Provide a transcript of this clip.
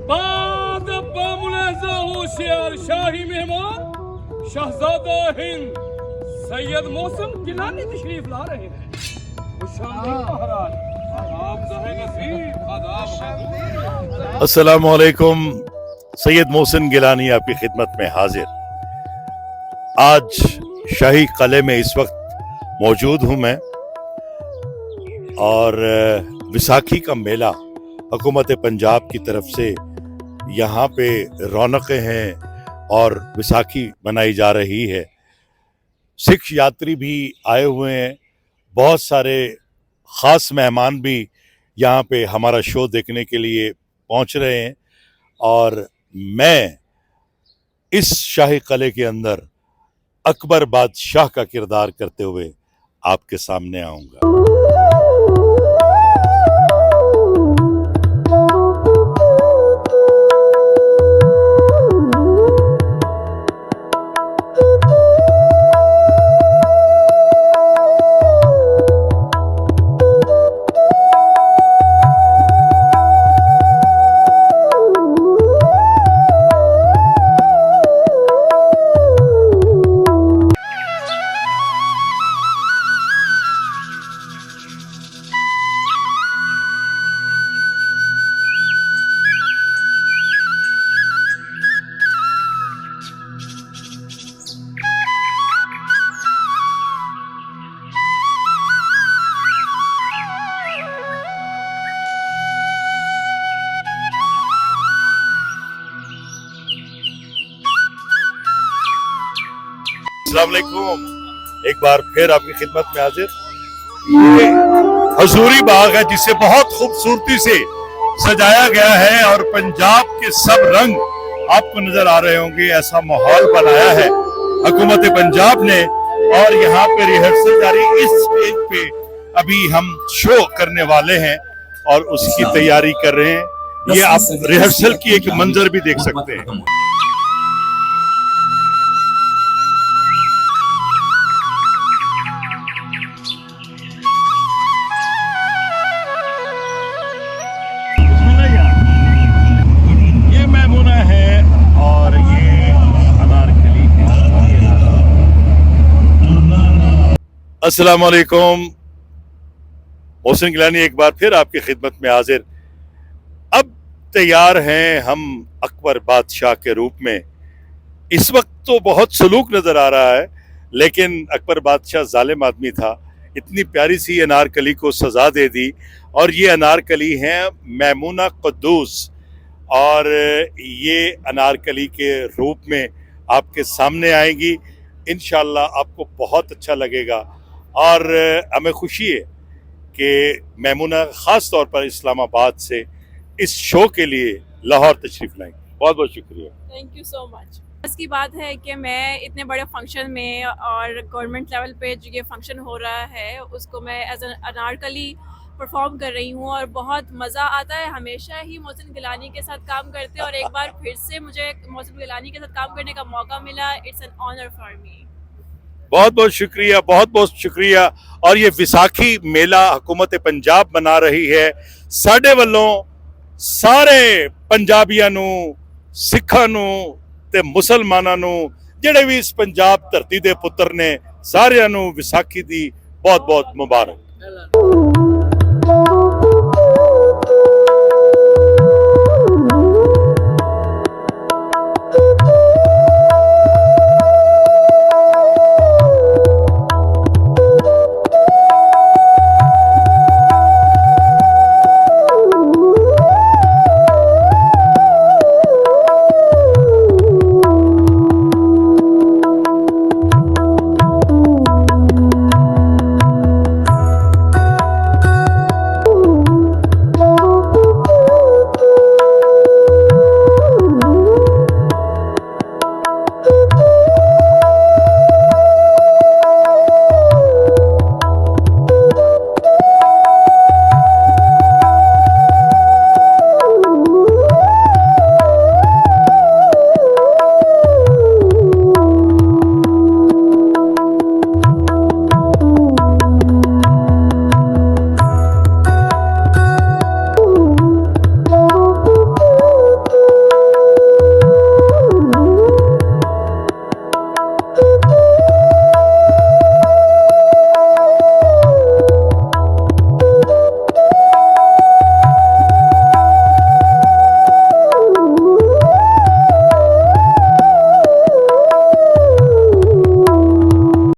बाद बामुलाजा होशियार शाही मेहमान शहजादा हिंद सैयद मोहसिन गिलानी तशरीफ ला रहे हैं। खुशामदीद महाराज, आप ज़ाहिर नसीब आदाब। अस्सलामु अलैकुम। सैयद मोहसिन गिलानी आपकी खिदमत में हाजिर। आज शाही किले में इस वक्त मौजूद हूँ मैं, और विसाखी का मेला हुकूमत पंजाब की तरफ से यहाँ पे रौनकें हैं और विसाखी मनाई जा रही है। सिख यात्री भी आए हुए हैं, बहुत सारे ख़ास मेहमान भी यहाँ पे हमारा शो देखने के लिए पहुँच रहे हैं, और मैं इस शाही किले के अंदर अकबर बादशाह का किरदार करते हुए आपके सामने आऊँगा। अस्सलाम वालेकुम, एक बार फिर आपकी खिदमत में हाजिर। ये हजूरी बाग है जिसे बहुत खूबसूरती से सजाया गया है, और पंजाब के सब रंग आपको नजर आ रहे होंगे। ऐसा माहौल बनाया है हुकूमत पंजाब ने, और यहाँ पे रिहर्सल जारी। इस स्टेज पे अभी हम शो करने वाले हैं और उसकी तैयारी कर रहे हैं। ये आप रिहर्सल की एक मंजर भी देख सकते हैं। अस्सलाम वालेकुम, मोहसिन गिलानी एक बार फिर आपकी खिदमत में हाजिर। अब तैयार हैं हम अकबर बादशाह के रूप में। इस वक्त तो बहुत सलूक नज़र आ रहा है, लेकिन अकबर बादशाह जालिम आदमी था। इतनी प्यारी सी अनारकली को सज़ा दे दी, और ये अनारकली हैं मैमूना कुद्दूस, और ये अनारकली के रूप में आपके सामने आएंगी। इंशाअल्लाह आपको बहुत अच्छा लगेगा, और हमें खुशी है कि मैमूना ख़ास तौर पर इस्लामाबाद से इस शो के लिए लाहौर तशरीफ़ लाएंगे। बहुत बहुत शुक्रिया, थैंक यू सो मच। इसकी बात है कि मैं इतने बड़े फंक्शन में, और गवर्नमेंट लेवल पे जो ये फंक्शन हो रहा है उसको मैं एज एन अनारकली परफॉर्म कर रही हूँ, और बहुत मज़ा आता है। हमेशा ही मोहसिन गिलानी के साथ काम करते हैं, और एक बार फिर से मुझे मोहसिन गिलानी के साथ काम करने का मौका मिला। It's an honour for me. बहुत बहुत शुक्रिया, बहुत बहुत शुक्रिया। और ये विसाखी मेला हुकूमत पंजाब मना रही है। साडे वल्लों सारे पंजाबियां नू, सिखां नू ते मुसलमानां नू, जिहड़े भी इस पंजाब धरती दे पुत्र ने, सारियां नू विसाखी दी बहुत बहुत मुबारक।